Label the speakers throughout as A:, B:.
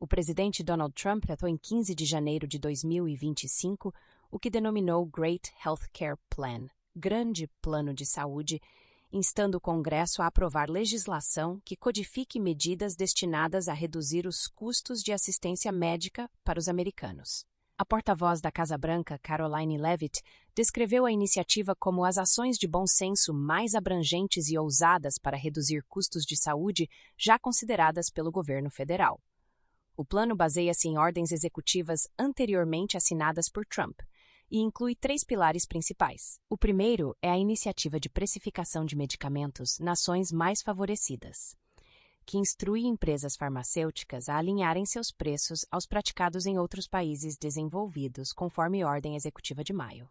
A: O presidente Donald Trump tratou em 15 de janeiro de 2025 o que denominou Great Healthcare Plan, Grande Plano de Saúde, instando o Congresso a aprovar legislação que codifique medidas destinadas a reduzir os custos de assistência médica para os americanos. A porta-voz da Casa Branca, Karoline Leavitt, descreveu a iniciativa como as ações de bom senso mais abrangentes e ousadas para reduzir custos de saúde já consideradas pelo governo federal. O plano baseia-se em ordens executivas anteriormente assinadas por Trump e inclui 3 pilares principais. O primeiro é a iniciativa de precificação de medicamentos nas nações mais favorecidas, que instrui empresas farmacêuticas a alinharem seus preços aos praticados em outros países desenvolvidos, conforme ordem executiva de maio.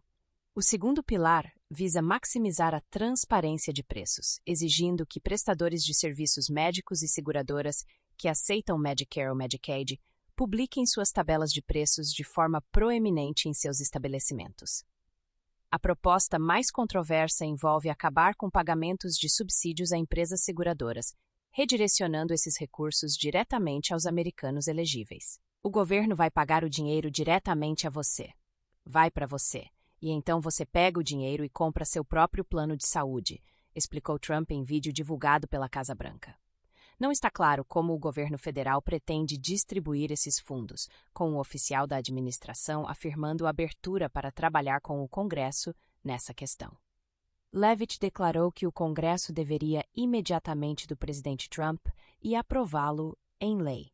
A: O segundo pilar visa maximizar a transparência de preços, exigindo que prestadores de serviços médicos e seguradoras que aceitam Medicare ou Medicaid publiquem suas tabelas de preços de forma proeminente em seus estabelecimentos. A proposta mais controversa envolve acabar com pagamentos de subsídios a empresas seguradoras, redirecionando esses recursos diretamente aos americanos elegíveis. O governo vai pagar o dinheiro diretamente a você. Vai para você. E então você pega o dinheiro e compra seu próprio plano de saúde, explicou Trump em vídeo divulgado pela Casa Branca. Não está claro como o governo federal pretende distribuir esses fundos, com o oficial da administração afirmando abertura para trabalhar com o Congresso nessa questão. Leavitt declarou que o Congresso deveria imediatamente do presidente Trump e aprová-lo em lei.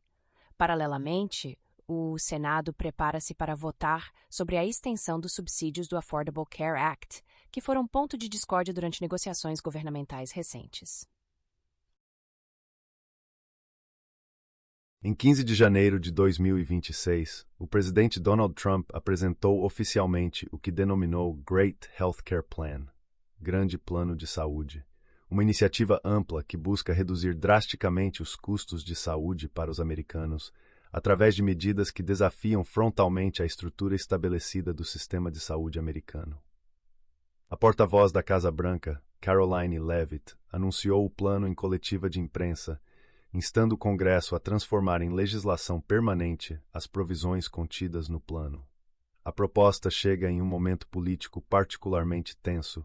A: Paralelamente, o Senado prepara-se para votar sobre a extensão dos subsídios do Affordable Care Act, que foram ponto de discórdia durante negociações governamentais recentes.
B: Em 15 de janeiro de 2026, o presidente Donald Trump apresentou oficialmente o que denominou Great Healthcare Plan, Grande Plano de Saúde, uma iniciativa ampla que busca reduzir drasticamente os custos de saúde para os americanos através de medidas que desafiam frontalmente a estrutura estabelecida do sistema de saúde americano. A porta-voz da Casa Branca, Karoline Leavitt, anunciou o plano em coletiva de imprensa, instando o Congresso a transformar em legislação permanente as provisões contidas no plano. A proposta chega em um momento político particularmente tenso,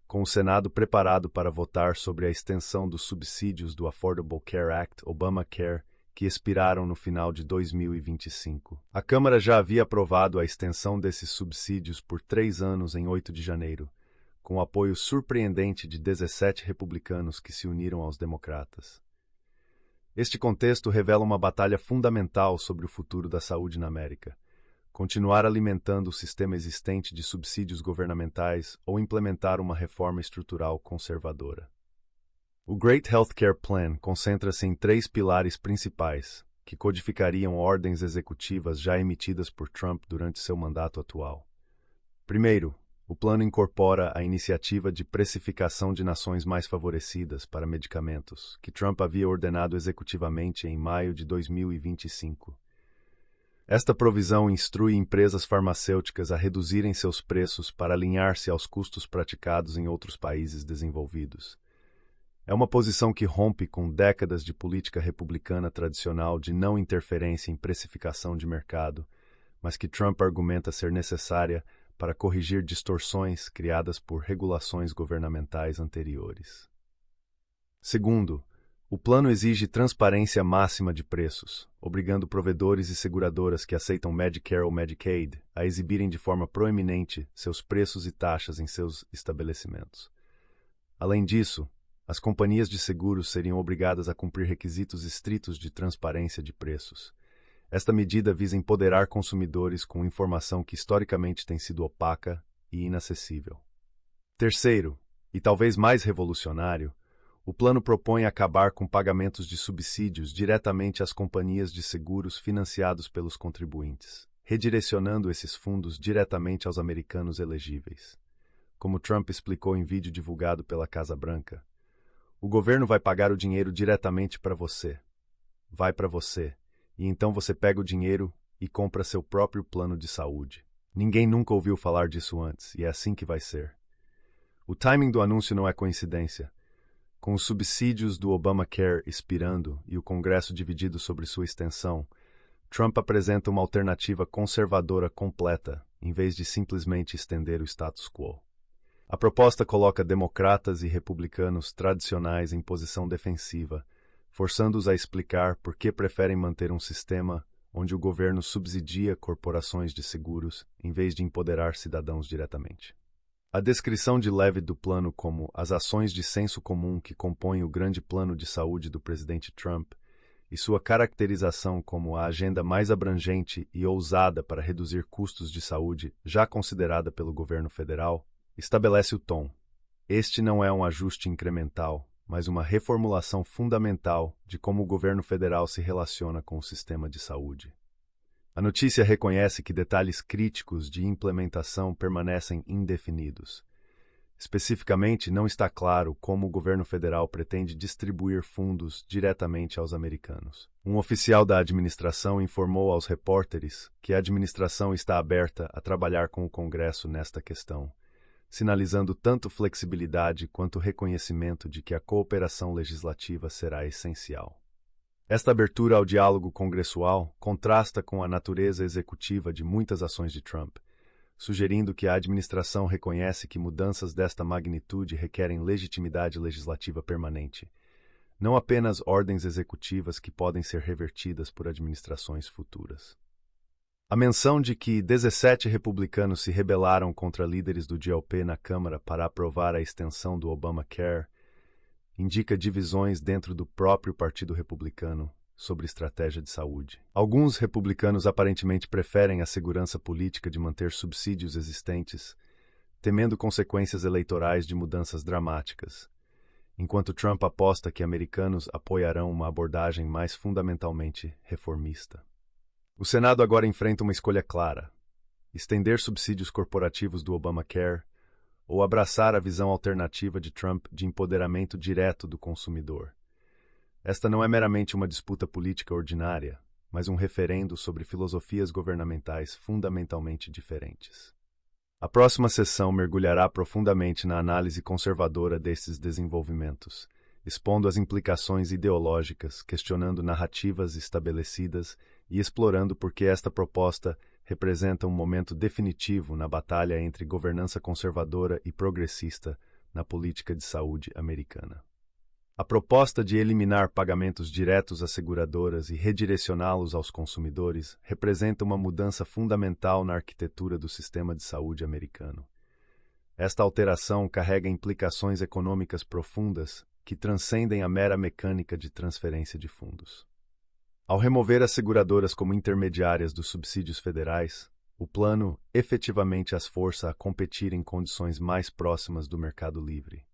B: com o Senado preparado para votar sobre a extensão dos subsídios do Affordable Care Act, Obamacare, que expiraram no final de 2025. A Câmara já havia aprovado a extensão desses subsídios por 3 anos em 8 de janeiro, com o apoio surpreendente de 17 republicanos que se uniram aos democratas. Este contexto revela uma batalha fundamental sobre o futuro da saúde na América: continuar alimentando o sistema existente de subsídios governamentais ou implementar uma reforma estrutural conservadora. O Great Healthcare Plan concentra-se em 3 pilares principais, que codificariam ordens executivas já emitidas por Trump durante seu mandato atual. Primeiro, o plano incorpora a iniciativa de precificação de nações mais favorecidas para medicamentos, que Trump havia ordenado executivamente em maio de 2025. Esta provisão instrui empresas farmacêuticas a reduzirem seus preços para alinhar-se aos custos praticados em outros países desenvolvidos. É uma posição que rompe com décadas de política republicana tradicional de não interferência em precificação de mercado, mas que Trump argumenta ser necessária para corrigir distorções criadas por regulações governamentais anteriores. Segundo, o plano exige transparência máxima de preços, obrigando provedores e seguradoras que aceitam Medicare ou Medicaid a exibirem de forma proeminente seus preços e taxas em seus estabelecimentos. Além disso, as companhias de seguros seriam obrigadas a cumprir requisitos estritos de transparência de preços. Esta medida visa empoderar consumidores com informação que historicamente tem sido opaca e inacessível. Terceiro, e talvez mais revolucionário, o plano propõe acabar com pagamentos de subsídios diretamente às companhias de seguros financiados pelos contribuintes, redirecionando esses fundos diretamente aos americanos elegíveis. Como Trump explicou em vídeo divulgado pela Casa Branca, o governo vai pagar o dinheiro diretamente para você. Vai para você. E então você pega o dinheiro e compra seu próprio plano de saúde. Ninguém nunca ouviu falar disso antes, e é assim que vai ser. O timing do anúncio não é coincidência. Com os subsídios do Obamacare expirando e o Congresso dividido sobre sua extensão, Trump apresenta uma alternativa conservadora completa, em vez de simplesmente estender o status quo. A proposta coloca democratas e republicanos tradicionais em posição defensiva, forçando-os a explicar por que preferem manter um sistema onde o governo subsidia corporações de seguros em vez de empoderar cidadãos diretamente. A descrição de leve do plano como as ações de senso comum que compõem o grande plano de saúde do presidente Trump e sua caracterização como a agenda mais abrangente e ousada para reduzir custos de saúde já considerada pelo governo federal, estabelece o tom. Este não é um ajuste incremental, mas uma reformulação fundamental de como o governo federal se relaciona com o sistema de saúde. A notícia reconhece que detalhes críticos de implementação permanecem indefinidos. Especificamente, não está claro como o governo federal pretende distribuir fundos diretamente aos americanos. Um oficial da administração informou aos repórteres que a administração está aberta a trabalhar com o Congresso nesta questão, sinalizando tanto flexibilidade quanto reconhecimento de que a cooperação legislativa será essencial. Esta abertura ao diálogo congressual contrasta com a natureza executiva de muitas ações de Trump, sugerindo que a administração reconhece que mudanças desta magnitude requerem legitimidade legislativa permanente, não apenas ordens executivas que podem ser revertidas por administrações futuras. A menção de que 17 republicanos se rebelaram contra líderes do GOP na Câmara para aprovar a extensão do Obamacare indica divisões dentro do próprio Partido Republicano sobre estratégia de saúde. Alguns republicanos aparentemente preferem a segurança política de manter subsídios existentes, temendo consequências eleitorais de mudanças dramáticas, enquanto Trump aposta que americanos apoiarão uma abordagem mais fundamentalmente reformista. O Senado agora enfrenta uma escolha clara: estender subsídios corporativos do Obamacare ou abraçar a visão alternativa de Trump de empoderamento direto do consumidor. Esta não é meramente uma disputa política ordinária, mas um referendo sobre filosofias governamentais fundamentalmente diferentes. A próxima sessão mergulhará profundamente na análise conservadora desses desenvolvimentos, expondo as implicações ideológicas, questionando narrativas estabelecidas e explorando por que esta proposta representa um momento definitivo na batalha entre governança conservadora e progressista na política de saúde americana. A proposta de eliminar pagamentos diretos às seguradoras e redirecioná-los aos consumidores representa uma mudança fundamental na arquitetura do sistema de saúde americano. Esta alteração carrega implicações econômicas profundas que transcendem a mera mecânica de transferência de fundos. Ao remover as seguradoras como intermediárias dos subsídios federais, o plano efetivamente as força a competir em condições mais próximas do mercado livre.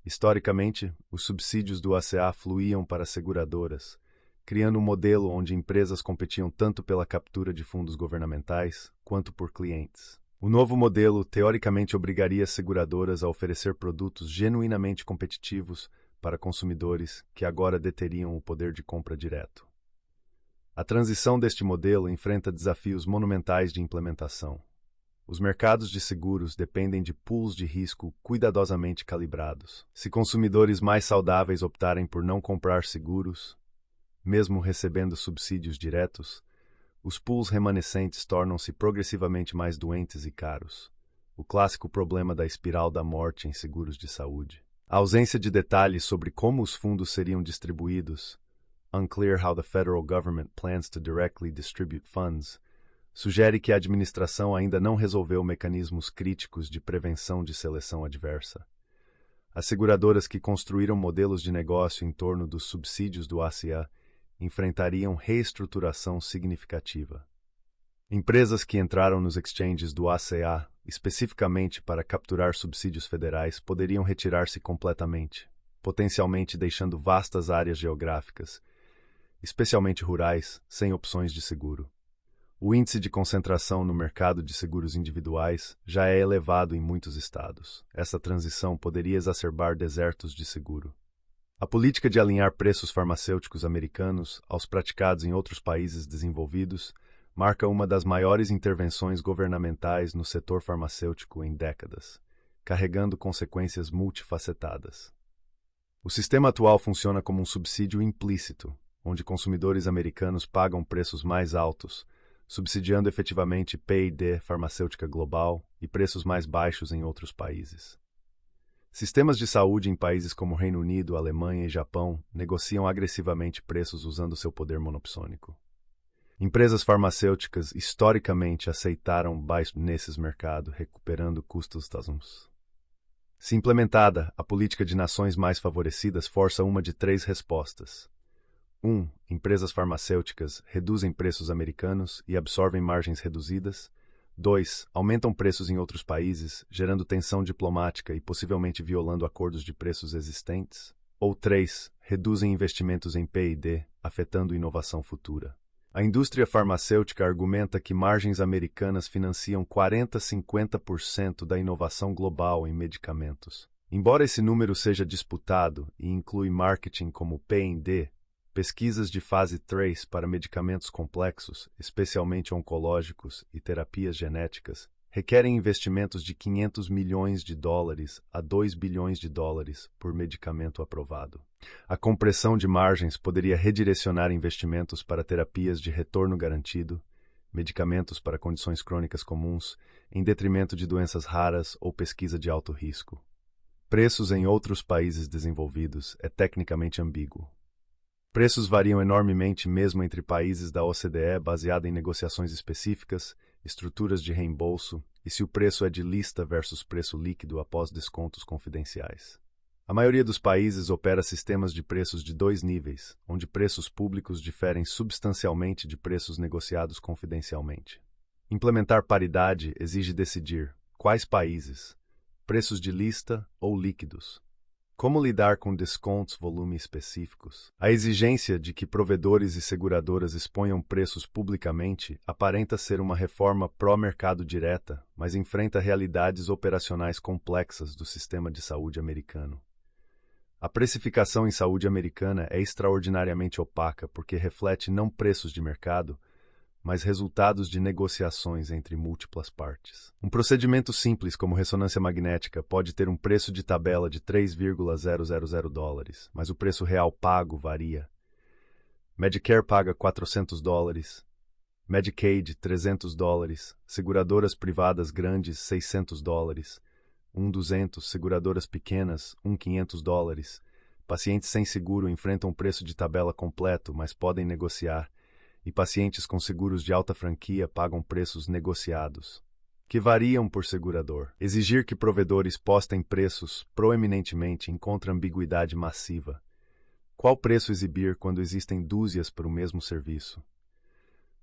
B: Historicamente, os subsídios do ACA fluíam para as seguradoras, criando um modelo onde empresas competiam tanto pela captura de fundos governamentais quanto por clientes. O novo modelo teoricamente obrigaria as seguradoras a oferecer produtos genuinamente competitivos para consumidores que agora deteriam o poder de compra direto. A transição deste modelo enfrenta desafios monumentais de implementação. Os mercados de seguros dependem de pools de risco cuidadosamente calibrados. Se consumidores mais saudáveis optarem por não comprar seguros, mesmo recebendo subsídios diretos, os pools remanescentes tornam-se progressivamente mais doentes e caros. O clássico problema da espiral da morte em seguros de saúde. A ausência de detalhes sobre como os fundos seriam distribuídos, unclear how the federal government plans to directly distribute funds, sugere que a administração ainda não resolveu mecanismos críticos de prevenção de seleção adversa. As seguradoras que construíram modelos de negócio em torno dos subsídios do ACA enfrentariam reestruturação significativa. Empresas que entraram nos exchanges do ACA especificamente para capturar subsídios federais poderiam retirar-se completamente, potencialmente deixando vastas áreas geográficas, especialmente rurais, sem opções de seguro. O índice de concentração no mercado de seguros individuais já é elevado em muitos estados. Essa transição poderia exacerbar desertos de seguro. A política de alinhar preços farmacêuticos americanos aos praticados em outros países desenvolvidos marca uma das maiores intervenções governamentais no setor farmacêutico em décadas, carregando consequências multifacetadas. O sistema atual funciona como um subsídio implícito, onde consumidores americanos pagam preços mais altos, subsidiando efetivamente P&D farmacêutica global e preços mais baixos em outros países. Sistemas de saúde em países como Reino Unido, Alemanha e Japão negociam agressivamente preços usando seu poder monopsônico. Empresas farmacêuticas historicamente aceitaram baixo nesses mercados, recuperando custos tasums. Se implementada, a política de nações mais favorecidas força uma de três respostas. 1. Empresas farmacêuticas reduzem preços americanos e absorvem margens reduzidas. 2. Aumentam preços em outros países, gerando tensão diplomática e possivelmente violando acordos de preços existentes. Ou 3. Reduzem investimentos em P&D, afetando inovação futura. A indústria farmacêutica argumenta que margens americanas financiam 40–50% da inovação global em medicamentos. Embora esse número seja disputado e inclui marketing como P&D, pesquisas de fase 3 para medicamentos complexos, especialmente oncológicos e terapias genéticas, requerem investimentos de $500 milhões a $2 bilhões por medicamento aprovado. A compressão de margens poderia redirecionar investimentos para terapias de retorno garantido, medicamentos para condições crônicas comuns, em detrimento de doenças raras ou pesquisa de alto risco. Preços em outros países desenvolvidos é tecnicamente ambíguo. Preços variam enormemente mesmo entre países da OCDE, baseada em negociações específicas, estruturas de reembolso e se o preço é de lista versus preço líquido após descontos confidenciais. A maioria dos países opera sistemas de preços de dois níveis, onde preços públicos diferem substancialmente de preços negociados confidencialmente. Implementar paridade exige decidir quais países, preços de lista ou líquidos. Como lidar com descontos volume específicos? A exigência de que provedores e seguradoras exponham preços publicamente aparenta ser uma reforma pró-mercado direta, mas enfrenta realidades operacionais complexas do sistema de saúde americano. A precificação em saúde americana é extraordinariamente opaca porque reflete não preços de mercado, mas resultados de negociações entre múltiplas partes. Um procedimento simples como ressonância magnética pode ter um preço de tabela de $3,000, mas o preço real pago varia. Medicare paga $400, Medicaid $300, seguradoras privadas grandes $600, 200, seguradoras pequenas $500. Pacientes sem seguro enfrentam preço de tabela completo, mas podem negociar. E pacientes com seguros de alta franquia pagam preços negociados, que variam por segurador. Exigir que provedores postem preços proeminentemente encontra ambiguidade massiva. Qual preço exibir quando existem dúzias para o mesmo serviço?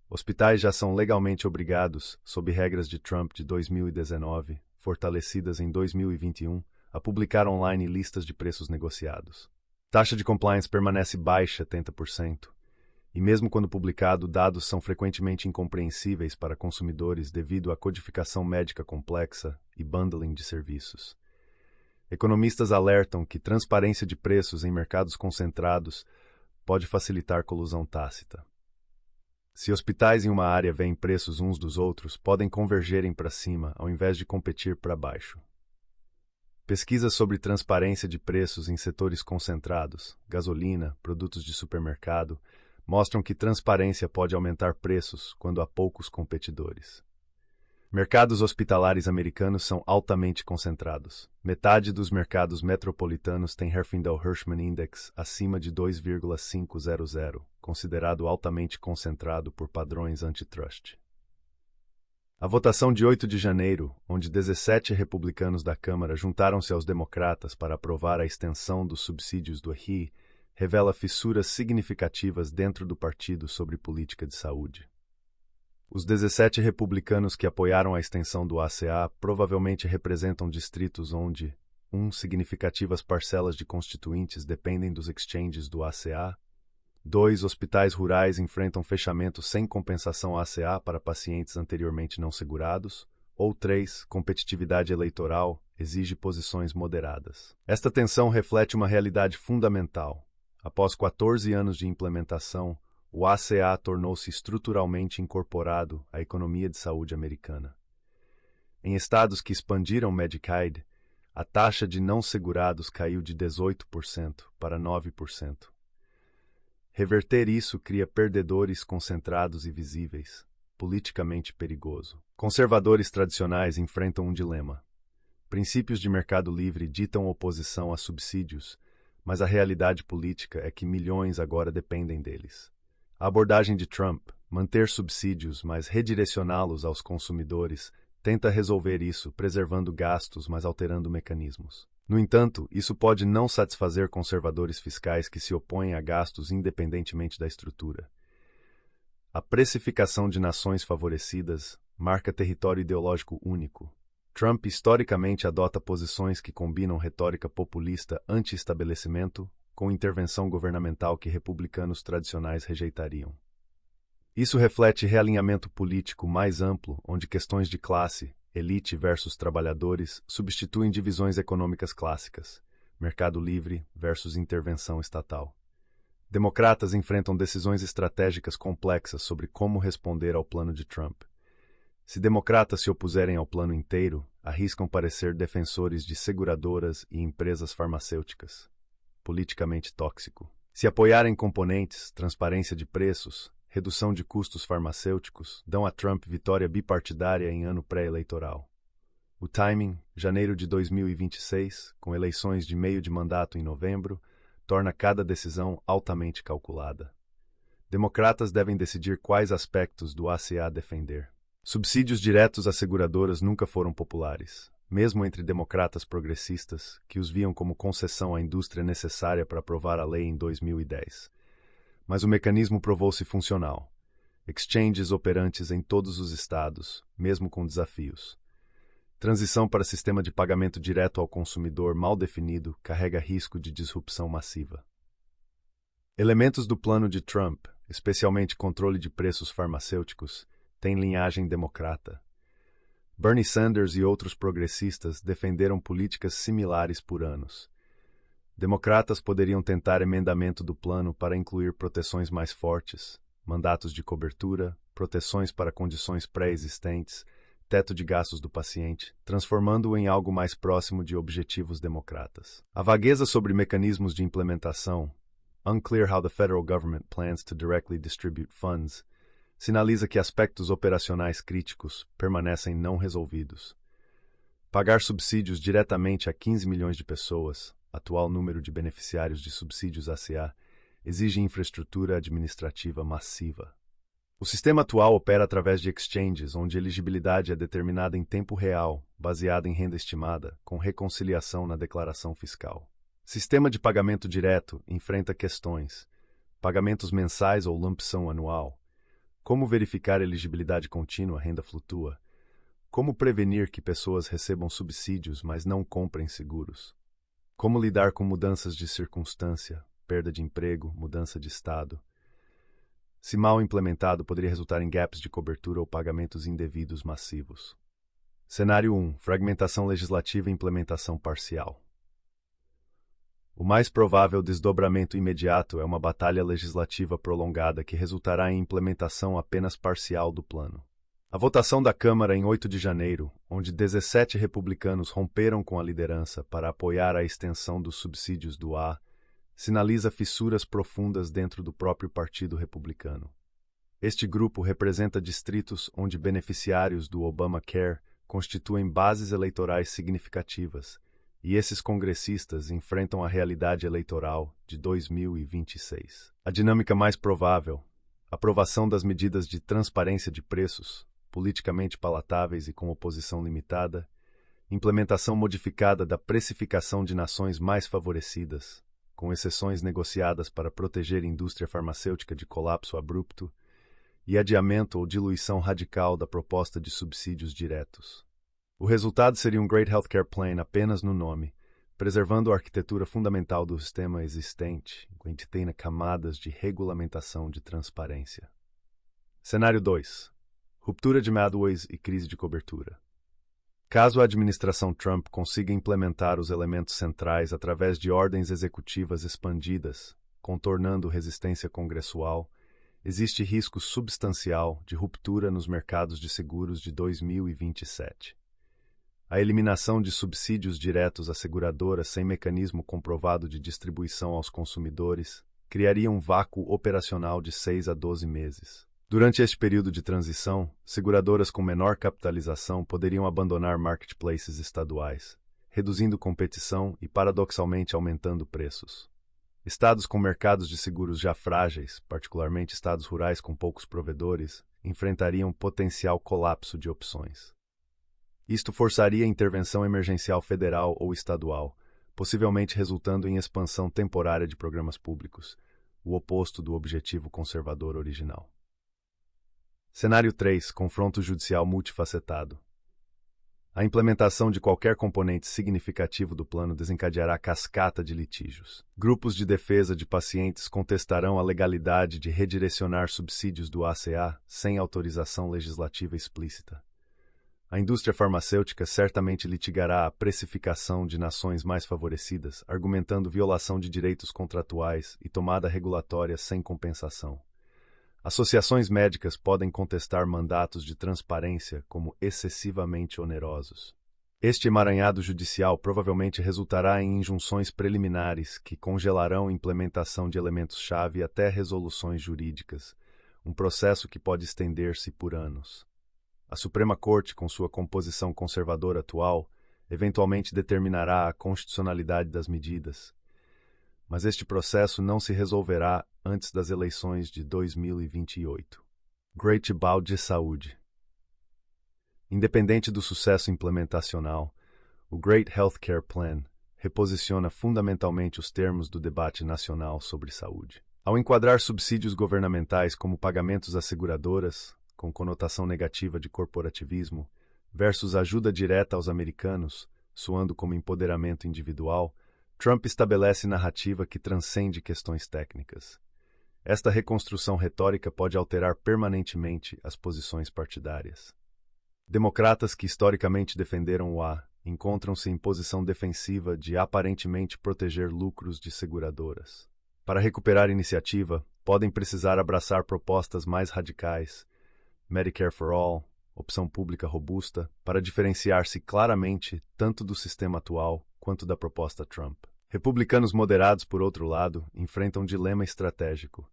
B: Hospitais já são legalmente obrigados, sob regras de Trump de 2019, fortalecidas em 2021, a publicar online listas de preços negociados. Taxa de compliance permanece baixa, 80%. E mesmo quando publicado, dados são frequentemente incompreensíveis para consumidores devido à codificação médica complexa e bundling de serviços. Economistas alertam que transparência de preços em mercados concentrados pode facilitar colusão tácita. Se hospitais em uma área veem preços uns dos outros, podem convergerem para cima ao invés de competir para baixo. Pesquisas sobre transparência de preços em setores concentrados, gasolina, produtos de supermercado, mostram que transparência pode aumentar preços quando há poucos competidores. Mercados hospitalares americanos são altamente concentrados. Metade dos mercados metropolitanos tem Herfindahl-Hirschman Index acima de 2,500, considerado altamente concentrado por padrões antitrust. A votação de 8 de janeiro, onde 17 republicanos da Câmara juntaram-se aos democratas para aprovar a extensão dos subsídios do RI, revela fissuras significativas dentro do partido sobre política de saúde. Os 17 republicanos que apoiaram a extensão do ACA provavelmente representam distritos onde, significativas parcelas de constituintes dependem dos exchanges do ACA, 2 hospitais rurais enfrentam fechamento sem compensação ACA para pacientes anteriormente não segurados, ou 3 competitividade eleitoral exige posições moderadas. Esta tensão reflete uma realidade fundamental. Após 14 anos de implementação, o ACA tornou-se estruturalmente incorporado à economia de saúde americana. Em estados que expandiram Medicaid, a taxa de não segurados caiu de 18% para 9%. Reverter isso cria perdedores concentrados e visíveis, politicamente perigoso. Conservadores tradicionais enfrentam um dilema. Princípios de mercado livre ditam oposição a subsídios, mas a realidade política é que milhões agora dependem deles. A abordagem de Trump, manter subsídios, mas redirecioná-los aos consumidores, tenta resolver isso, preservando gastos, mas alterando mecanismos. No entanto, isso pode não satisfazer conservadores fiscais que se opõem a gastos independentemente da estrutura. A precificação de nações favorecidas marca território ideológico único. Trump historicamente adota posições que combinam retórica populista anti-estabelecimento com intervenção governamental que republicanos tradicionais rejeitariam. Isso reflete realinhamento político mais amplo, onde questões de classe, elite versus trabalhadores, substituem divisões econômicas clássicas, mercado livre versus intervenção estatal. Democratas enfrentam decisões estratégicas complexas sobre como responder ao plano de Trump. Se democratas se opuserem ao plano inteiro, arriscam parecer defensores de seguradoras e empresas farmacêuticas. Politicamente tóxico. Se apoiarem componentes, transparência de preços, redução de custos farmacêuticos, dão a Trump vitória bipartidária em ano pré-eleitoral. O timing, janeiro de 2026, com eleições de meio de mandato em novembro, torna cada decisão altamente calculada. Democratas devem decidir quais aspectos do ACA defender. Subsídios diretos às seguradoras nunca foram populares, mesmo entre democratas progressistas, que os viam como concessão à indústria necessária para aprovar a lei em 2010. Mas o mecanismo provou-se funcional. Exchanges operantes em todos os estados, mesmo com desafios. Transição para sistema de pagamento direto ao consumidor mal definido carrega risco de disrupção massiva. Elementos do plano de Trump, especialmente controle de preços farmacêuticos, têm linhagem democrata. Bernie Sanders e outros progressistas defenderam políticas similares por anos. Democratas poderiam tentar emendamento do plano para incluir proteções mais fortes, mandatos de cobertura, proteções para condições pré-existentes, teto de gastos do paciente, transformando-o em algo mais próximo de objetivos democratas. A vagueza sobre mecanismos de implementação, unclear how the federal government plans to directly distribute funds, sinaliza que aspectos operacionais críticos permanecem não resolvidos. Pagar subsídios diretamente a 15 milhões de pessoas, atual número de beneficiários de subsídios ACA, exige infraestrutura administrativa massiva. O sistema atual opera através de exchanges, onde a elegibilidade é determinada em tempo real, baseada em renda estimada, com reconciliação na declaração fiscal. Sistema de pagamento direto enfrenta questões: pagamentos mensais ou lump sum anual. Como verificar elegibilidade contínua, renda flutua? Como prevenir que pessoas recebam subsídios, mas não comprem seguros? Como lidar com mudanças de circunstância, perda de emprego, mudança de estado? Se mal implementado, poderia resultar em gaps de cobertura ou pagamentos indevidos massivos. Cenário 1. Fragmentação legislativa e implementação parcial. O mais provável desdobramento imediato é uma batalha legislativa prolongada que resultará em implementação apenas parcial do plano. A votação da Câmara em 8 de janeiro, onde 17 republicanos romperam com a liderança para apoiar a extensão dos subsídios do A, sinaliza fissuras profundas dentro do próprio Partido Republicano. Este grupo representa distritos onde beneficiários do Obamacare constituem bases eleitorais significativas, e esses congressistas enfrentam a realidade eleitoral de 2026. A dinâmica mais provável: aprovação das medidas de transparência de preços, politicamente palatáveis e com oposição limitada, implementação modificada da precificação de nações mais favorecidas, com exceções negociadas para proteger a indústria farmacêutica de colapso abrupto, e adiamento ou diluição radical da proposta de subsídios diretos. O resultado seria um Great Healthcare Plan apenas no nome, preservando a arquitetura fundamental do sistema existente, enquanto tem camadas de regulamentação de transparência. Cenário 2. Ruptura de Madways e crise de cobertura. Caso a administração Trump consiga implementar os elementos centrais através de ordens executivas expandidas, contornando resistência congressual, existe risco substancial de ruptura nos mercados de seguros de 2027. A eliminação de subsídios diretos a seguradoras sem mecanismo comprovado de distribuição aos consumidores criaria um vácuo operacional de 6 a 12 meses. Durante este período de transição, seguradoras com menor capitalização poderiam abandonar marketplaces estaduais, reduzindo competição e, paradoxalmente, aumentando preços. Estados com mercados de seguros já frágeis, particularmente estados rurais com poucos provedores, enfrentariam potencial colapso de opções. Isto forçaria intervenção emergencial federal ou estadual, possivelmente resultando em expansão temporária de programas públicos, o oposto do objetivo conservador original. Cenário 3. Confronto judicial multifacetado. A implementação de qualquer componente significativo do plano desencadeará cascata de litígios. Grupos de defesa de pacientes contestarão a legalidade de redirecionar subsídios do ACA sem autorização legislativa explícita. A indústria farmacêutica certamente litigará a precificação de nações mais favorecidas, argumentando violação de direitos contratuais e tomada regulatória sem compensação. Associações médicas podem contestar mandatos de transparência como excessivamente onerosos. Este emaranhado judicial provavelmente resultará em injunções preliminares que congelarão a implementação de elementos-chave até resoluções jurídicas, um processo que pode estender-se por anos. A Suprema Corte, com sua composição conservadora atual, eventualmente determinará a constitucionalidade das medidas, mas este processo não se resolverá antes das eleições de 2028. Great Balde de Saúde. Independente do sucesso implementacional, o Great Healthcare Plan reposiciona fundamentalmente os termos do debate nacional sobre saúde. Ao enquadrar subsídios governamentais como pagamentos às seguradoras, com conotação negativa de corporativismo, versus ajuda direta aos americanos, soando como empoderamento individual, Trump estabelece narrativa que transcende questões técnicas. Esta reconstrução retórica pode alterar permanentemente as posições partidárias. Democratas que historicamente defenderam o A encontram-se em posição defensiva de aparentemente proteger lucros de seguradoras. Para recuperar iniciativa, podem precisar abraçar propostas mais radicais, Medicare for All, opção pública robusta, para diferenciar-se claramente tanto do sistema atual quanto da proposta Trump. Republicanos moderados, por outro lado, enfrentam um dilema estratégico: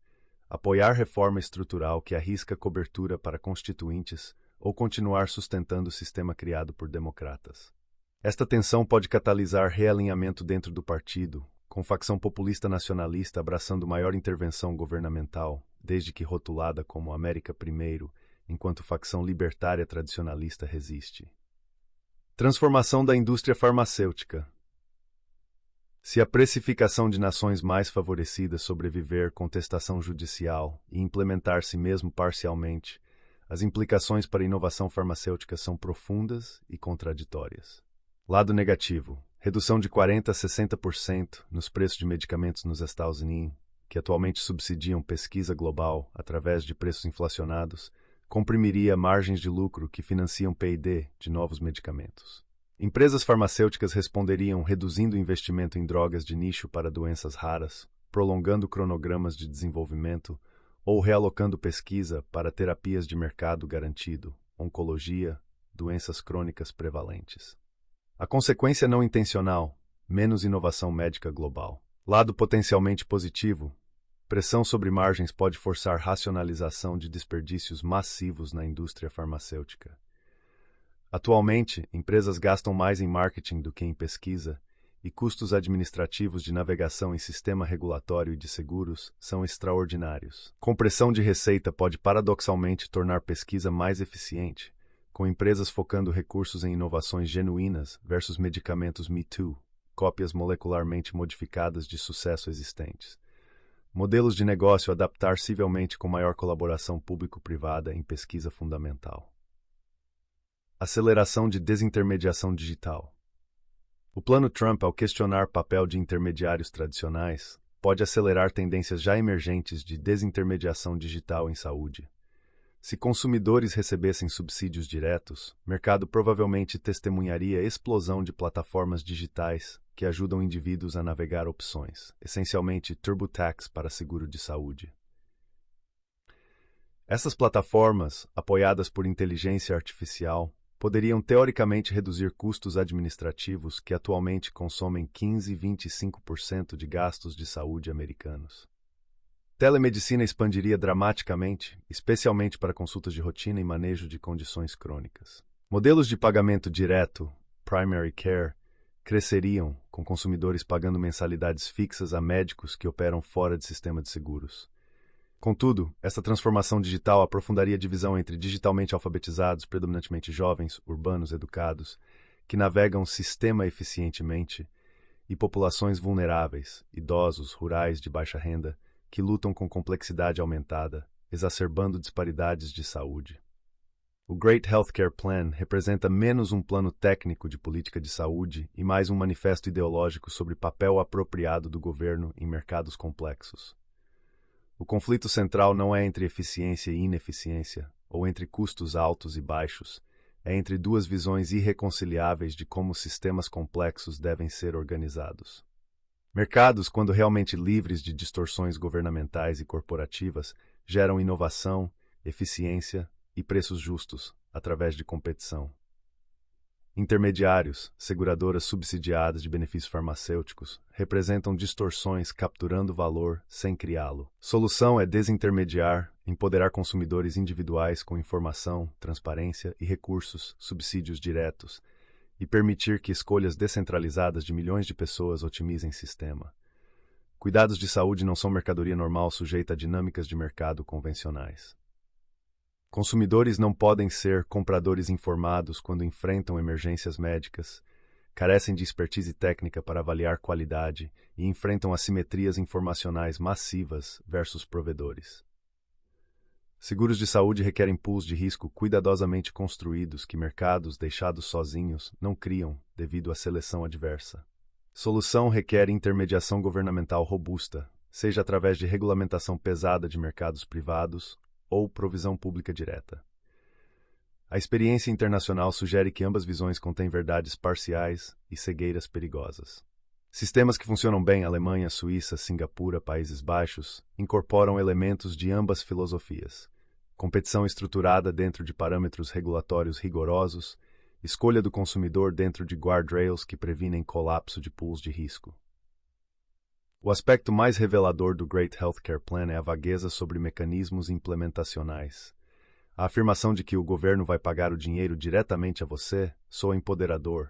B: apoiar reforma estrutural que arrisca cobertura para constituintes ou continuar sustentando o sistema criado por democratas. Esta tensão pode catalisar realinhamento dentro do partido, com facção populista nacionalista abraçando maior intervenção governamental, desde que rotulada como América Primeiro, enquanto facção libertária tradicionalista resiste. Transformação da indústria farmacêutica. Se a precificação de nações mais favorecidas sobreviver contestação judicial e implementar-se mesmo parcialmente, as implicações para a inovação farmacêutica são profundas e contraditórias. Lado negativo: redução de 40% a 60% nos preços de medicamentos nos Estados Unidos, que atualmente subsidiam pesquisa global através de preços inflacionados, comprimiria margens de lucro que financiam P&D de novos medicamentos. Empresas farmacêuticas responderiam reduzindo o investimento em drogas de nicho para doenças raras, prolongando cronogramas de desenvolvimento ou realocando pesquisa para terapias de mercado garantido, oncologia, doenças crônicas prevalentes. A consequência não intencional: menos inovação médica global. Lado potencialmente positivo: pressão sobre margens pode forçar racionalização de desperdícios massivos na indústria farmacêutica. Atualmente, empresas gastam mais em marketing do que em pesquisa, e custos administrativos de navegação em sistema regulatório e de seguros são extraordinários. Compressão de receita pode paradoxalmente tornar pesquisa mais eficiente, com empresas focando recursos em inovações genuínas versus medicamentos Me Too, cópias molecularmente modificadas de sucesso existentes. Modelos de negócio adaptar civilmente com maior colaboração público-privada em pesquisa fundamental. Aceleração de desintermediação digital. O plano Trump, ao questionar o papel de intermediários tradicionais, pode acelerar tendências já emergentes de desintermediação digital em saúde. Se consumidores recebessem subsídios diretos, o mercado provavelmente testemunharia a explosão de plataformas digitais que ajudam indivíduos a navegar opções, essencialmente TurboTax para seguro de saúde. Essas plataformas, apoiadas por inteligência artificial, poderiam teoricamente reduzir custos administrativos que atualmente consomem 15 e 25% de gastos de saúde americanos. Telemedicina expandiria dramaticamente, especialmente para consultas de rotina e manejo de condições crônicas. Modelos de pagamento direto, primary care, cresceriam, com consumidores pagando mensalidades fixas a médicos que operam fora de sistema de seguros. Contudo, essa transformação digital aprofundaria a divisão entre digitalmente alfabetizados, predominantemente jovens, urbanos, educados, que navegam o sistema eficientemente, e populações vulneráveis, idosos, rurais de baixa renda, que lutam com complexidade aumentada, exacerbando disparidades de saúde. O Great Healthcare Plan representa menos um plano técnico de política de saúde e mais um manifesto ideológico sobre papel apropriado do governo em mercados complexos. O conflito central não é entre eficiência e ineficiência, ou entre custos altos e baixos, é entre duas visões irreconciliáveis de como sistemas complexos devem ser organizados. Mercados, quando realmente livres de distorções governamentais e corporativas, geram inovação, eficiência e preços justos, através de competição. Intermediários, seguradoras subsidiadas de benefícios farmacêuticos, representam distorções capturando valor sem criá-lo. Solução é desintermediar, empoderar consumidores individuais com informação, transparência e recursos, subsídios diretos, e permitir que escolhas descentralizadas de milhões de pessoas otimizem sistema. Cuidados de saúde não são mercadoria normal sujeita a dinâmicas de mercado convencionais. Consumidores não podem ser compradores informados quando enfrentam emergências médicas, carecem de expertise técnica para avaliar qualidade e enfrentam assimetrias informacionais massivas versus provedores. Seguros de saúde requerem pools de risco cuidadosamente construídos que mercados deixados sozinhos não criam devido à seleção adversa. Solução requer intermediação governamental robusta, seja através de regulamentação pesada de mercados privados ou provisão pública direta. A experiência internacional sugere que ambas visões contêm verdades parciais e cegueiras perigosas. Sistemas que funcionam bem, Alemanha, Suíça, Singapura, Países Baixos, incorporam elementos de ambas filosofias. Competição estruturada dentro de parâmetros regulatórios rigorosos, escolha do consumidor dentro de guardrails que previnem colapso de pools de risco. O aspecto mais revelador do Great Healthcare Plan é a vagueza sobre mecanismos implementacionais. A afirmação de que o governo vai pagar o dinheiro diretamente a você soa empoderador,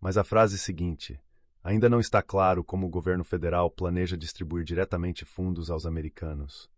B: mas a frase seguinte: ainda não está claro como o governo federal planeja distribuir diretamente fundos aos americanos,